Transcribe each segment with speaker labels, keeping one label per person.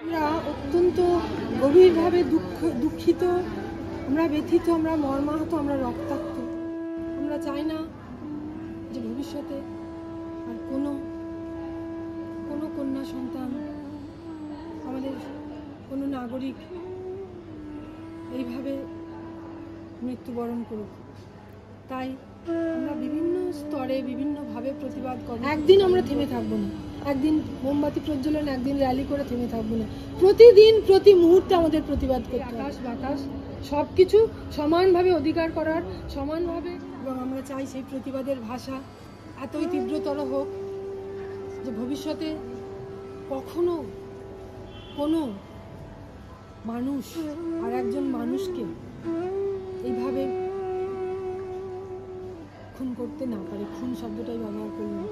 Speaker 1: আমরা অত্যন্ত গভীরভাবে দুঃখিত, আমরা ব্যথিত, আমরা মর্মাহত, আমরা রক্তাক্ত। আমরা চাই না যে ভবিষ্যতে আর কোনো কন্যা সন্তান, আমাদের কোনো নাগরিক এইভাবে মৃত্যুবরণ করুক। তাই আমরা বিভিন্ন স্তরে বিভিন্নভাবে প্রতিবাদ করব। একদিন আমরা থেমে থাকবো না, একদিন মোমবাতি প্রজ্বলন, একদিন র্যালি করে থেমে থাকবো না। প্রতিদিন প্রতি মুহূর্তে আমাদের প্রতিবাদ করতে হবে। আকাশ বাতাস সব কিছু সমানভাবে অধিকার করার, সমানভাবে, এবং আমরা চাই সেই প্রতিবাদের ভাষা এতই তীব্রতর হোক যে ভবিষ্যতে কখনো কোনো মানুষ আর একজন মানুষকে এইভাবে খুন করতে না পারে। খুন শব্দটাই ব্যবহার করলাম।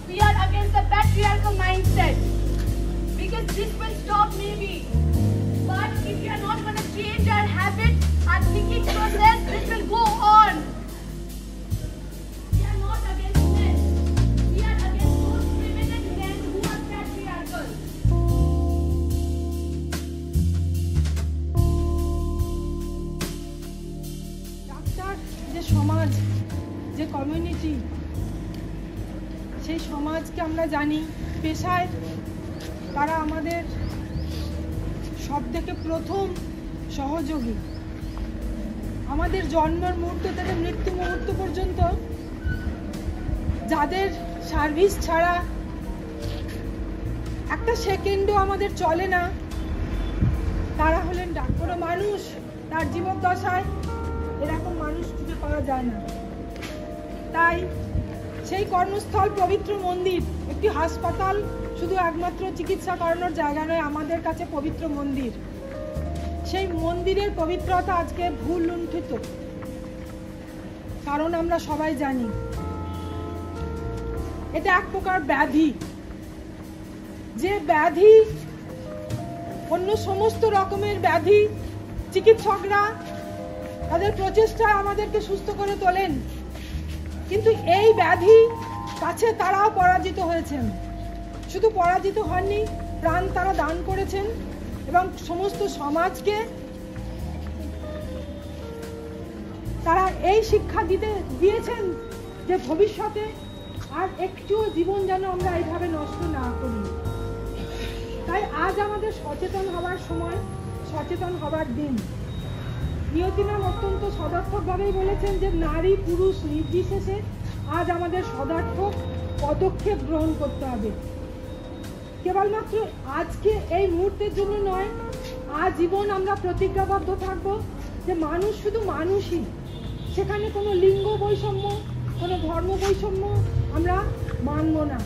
Speaker 2: We are against the patriarchal mindset, because this will stop maybe, but if we are not going to change our habits, our thinking process, this will go on. We are not against this. We are against those women and men who are patriarchal.
Speaker 1: Doctor যে সমাজ, যে community, সেই সমাজকে আমরা জানি পেশায় তারা আমাদের সব থেকে প্রথম সহযোগী। আমাদের জন্মের মুহূর্ত থেকে মৃত্যু মুহূর্ত পর্যন্ত যাদের সার্ভিস ছাড়া একটা সেকেন্ডও আমাদের চলে না, তারা হলেন ডাক্তার। মানুষ তার জীবদ্দশায় এরকম মানুষ খুঁজে পাওয়া যায় না। তাই সেই কর্মস্থল পবিত্র মন্দির, একটি হাসপাতাল শুধু একমাত্র চিকিৎসা করানোর জায়গা নয়, আমাদের কাছে পবিত্র মন্দির। সেই মন্দিরের পবিত্রতা আজকে ভুল লুণ্ঠিত। কারণ আমরা সবাই জানি এটা এক প্রকার ব্যাধি, যে ব্যাধি অন্য সমস্ত রকমের ব্যাধি চিকিৎসকরা তাদের প্রচেষ্টায় আমাদেরকে সুস্থ করে তোলেন, কিন্তু এই ব্যাধি কাছে তারাও পরাজিত হয়েছেন। শুধু পরাজিত হননি, প্রাণ তারা দান করেছেন এবং সমস্ত সমাজকে তারা এই শিক্ষা দিয়েছেন যে ভবিষ্যতে আর একটুও জীবন যেন আমরা এইভাবে নষ্ট না করি। তাই আজ আমাদের সচেতন হওয়ার সময়, সচেতন হবার দিন। নিয়তি ম্যাম অত্যন্ত সদর্থকভাবেই বলেছেন যে নারী পুরুষ নির্বিশেষে আজ আমাদের সদার্থক পদক্ষেপ গ্রহণ করতে হবে। কেবলমাত্র আজকে এই মুহূর্তের জন্য নয়, আজীবন আমরা প্রতিজ্ঞাবদ্ধ থাকব যে মানুষ শুধু মানুষই, সেখানে কোনো লিঙ্গ বৈষম্য, কোনো ধর্ম বৈষম্য আমরা মানব না।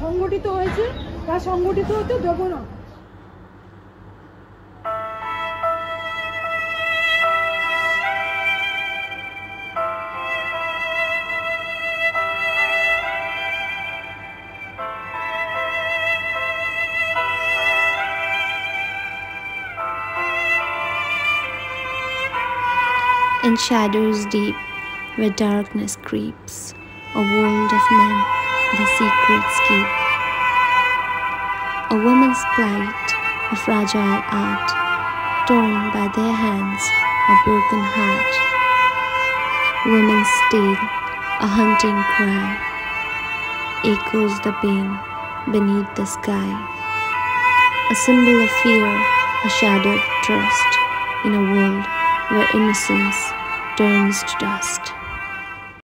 Speaker 1: সংগঠিত হয়েছে তা সংগঠিত হতে দেব না।
Speaker 3: In shadows deep, where darkness creeps, a world of men the secrets keep. A woman's plight, a fragile art, torn by their hands, a broken heart. Women's tale, a hunting cry, echoes the pain beneath the sky. A symbol of fear, a shadowed trust, in a world where innocence turns to dust.